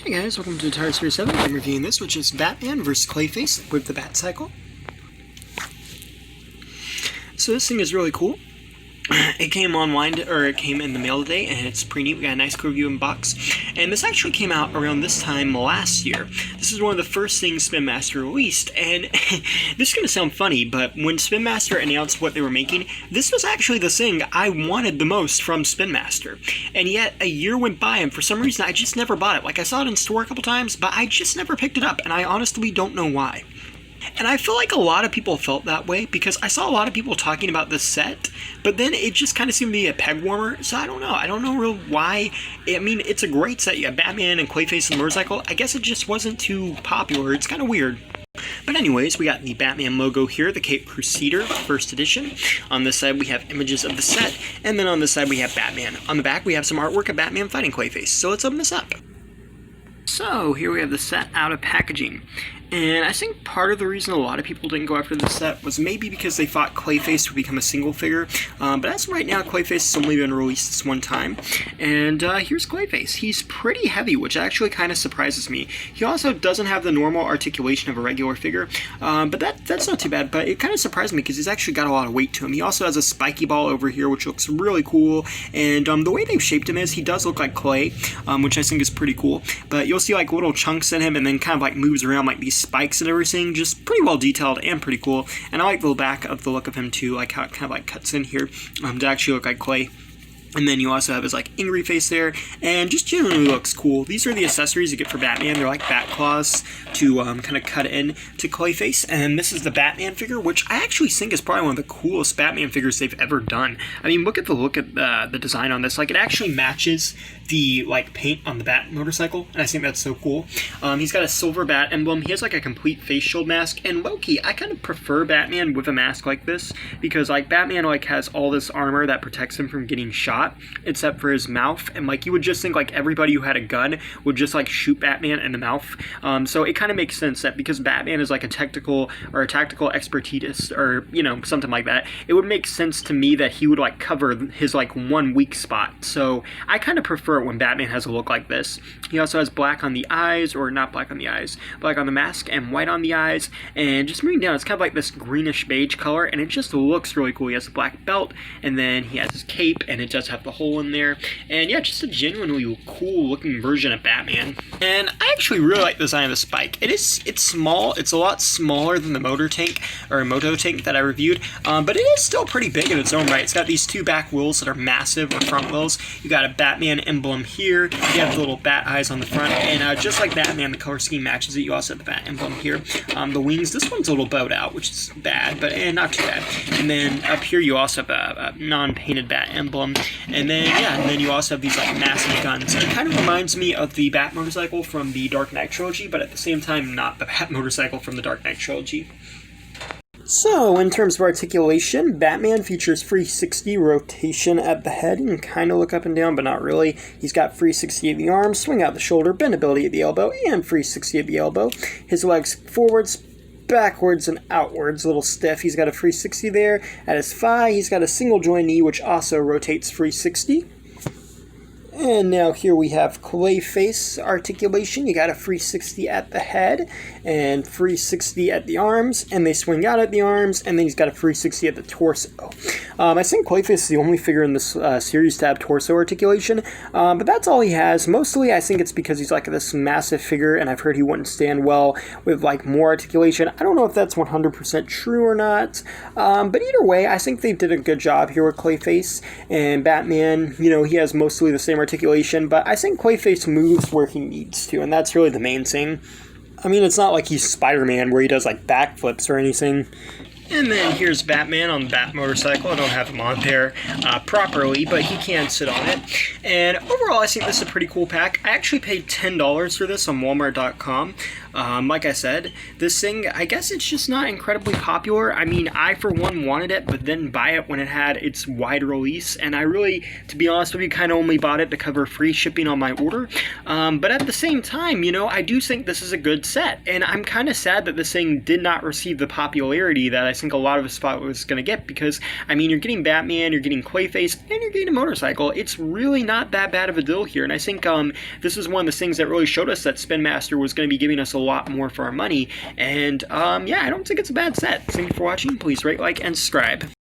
Hey guys, welcome to Entire Series 7. I'm reviewing this, which is Batman vs. Clayface with the Bat Cycle. So this thing is really cool. It came it came in the mail today, and it's pretty neat. We got a nice review in box. And this actually came out around this time last year. This is one of the first things Spin Master released, and this is going to sound funny, but when Spin Master announced what they were making, this was actually the thing I wanted the most from Spin Master. And yet, a year went by, and for some reason, I just never bought it. Like, I saw it in store a couple times, but I just never picked it up, and I honestly don't know why. And I feel like a lot of people felt that way because I saw a lot of people talking about this set, but then it just kind of seemed to be a peg warmer, so I don't know. I don't know real why. I mean, it's a great set. You have Batman and Clayface and the motorcycle. I guess it just wasn't too popular. It's kind of weird. But anyways, we got the Batman logo here, the Cape Crusader, first edition. On this side, we have images of the set, and then on this side, we have Batman. On the back, we have some artwork of Batman fighting Clayface. So let's open this up. So here we have the set out of packaging. And I think part of the reason a lot of people didn't go after this set was maybe because they thought Clayface would become a single figure. But as of right now, Clayface has only been released this one time. And here's Clayface. He's pretty heavy, which actually kind of surprises me. He also doesn't have the normal articulation of a regular figure. But that's not too bad. But it kind of surprised me because he's actually got a lot of weight to him. He also has a spiky ball over here, which looks really cool. And the way they've shaped him is he does look like clay, which I think is pretty cool. But you'll see like little chunks in him and then kind of like moves around like these spikes and everything, just pretty well detailed and pretty cool. And I like the back of the look of him too, like how it kind of like cuts in here to actually look like clay. And then you also have his like angry face there, and just generally looks cool. These are the accessories you get for Batman. They're like bat claws to kind of cut in to Clayface. And this is the Batman figure, which I actually think is probably one of the coolest Batman figures they've ever done. I mean, look at the design on this. Like, it actually matches the like paint on the Bat motorcycle, and I think that's so cool. He's got a silver bat emblem. He has like a complete face shield mask, and low-key, I kind of prefer Batman with a mask like this because like Batman like has all this armor that protects him from getting shot, except for his mouth, and like you would just think like everybody who had a gun would just like shoot Batman in the mouth. So it kind of makes sense that because Batman is like a tactical expertise, or you know, something like that, it would make sense to me that he would like cover his like one weak spot. So I kind of prefer it when Batman has a look like this. He also has black on the eyes, or not black on the eyes, black on the mask and white on the eyes, and just moving down, it's kind of like this greenish beige color, and it just looks really cool. He has a black belt, and then he has his cape, and it does have the hole in there, and yeah, just a genuinely cool looking version of Batman. And I actually really like the design of the spike. It's small. It's a lot smaller than the moto tank that I reviewed, but it is still pretty big in its own right. It's got these two back wheels that are massive, or front wheels. You got a Batman emblem here. You have the little bat eyes on the front, and just like Batman, the color scheme matches it. You also have the bat emblem here. The wings, this one's a little bowed out, which is bad, but not too bad. And then up here you also have a non-painted bat emblem. And then you also have these like massive guns. It kind of reminds me of the Bat motorcycle from the Dark Knight trilogy, but at the same time not the Bat motorcycle from the Dark Knight trilogy. So, in terms of articulation, Batman features 360 rotation at the head. You can kind of look up and down, but not really. He's got 360 at the arm, swing out the shoulder, bendability at the elbow, and 360 at the elbow. His legs forwards, backwards, and outwards, a little stiff. He's got a 360 there. At his thigh, he's got a single joint knee, which also rotates 360. And now here we have Clayface articulation. You got a 360 at the head and 360 at the arms, and they swing out at the arms, and then he's got a 360 at the torso. I think Clayface is the only figure in this series to have torso articulation, but that's all he has. Mostly I think it's because he's like this massive figure, and I've heard he wouldn't stand well with like more articulation. I don't know if that's 100% true or not, but either way, I think they did a good job here with Clayface. And Batman, you know, he has mostly the same articulation, but I think Clayface moves where he needs to, and that's really the main thing. I mean, it's not like he's Spider-Man where he does like backflips or anything. And then here's Batman on the Bat motorcycle. I don't have him on there properly, but he can sit on it. And overall, I think this is a pretty cool pack. I actually paid $10 for this on Walmart.com. Like I said, this thing, I guess it's just not incredibly popular. I mean, I, for one, wanted it, but didn't buy it when it had its wide release. And I really, to be honest with you, kind of only bought it to cover free shipping on my order. But at the same time, you know, I do think this is a good set. And I'm kind of sad that this thing did not receive the popularity that I think a lot of us thought it was going to get, because, I mean, you're getting Batman, you're getting Clayface, and you're getting a motorcycle. It's really not that bad of a deal here, and I think this is one of the things that really showed us that Spin Master was going to be giving us a lot more for our money, and yeah, I don't think it's a bad set. Thank you for watching. Please rate, like, and subscribe.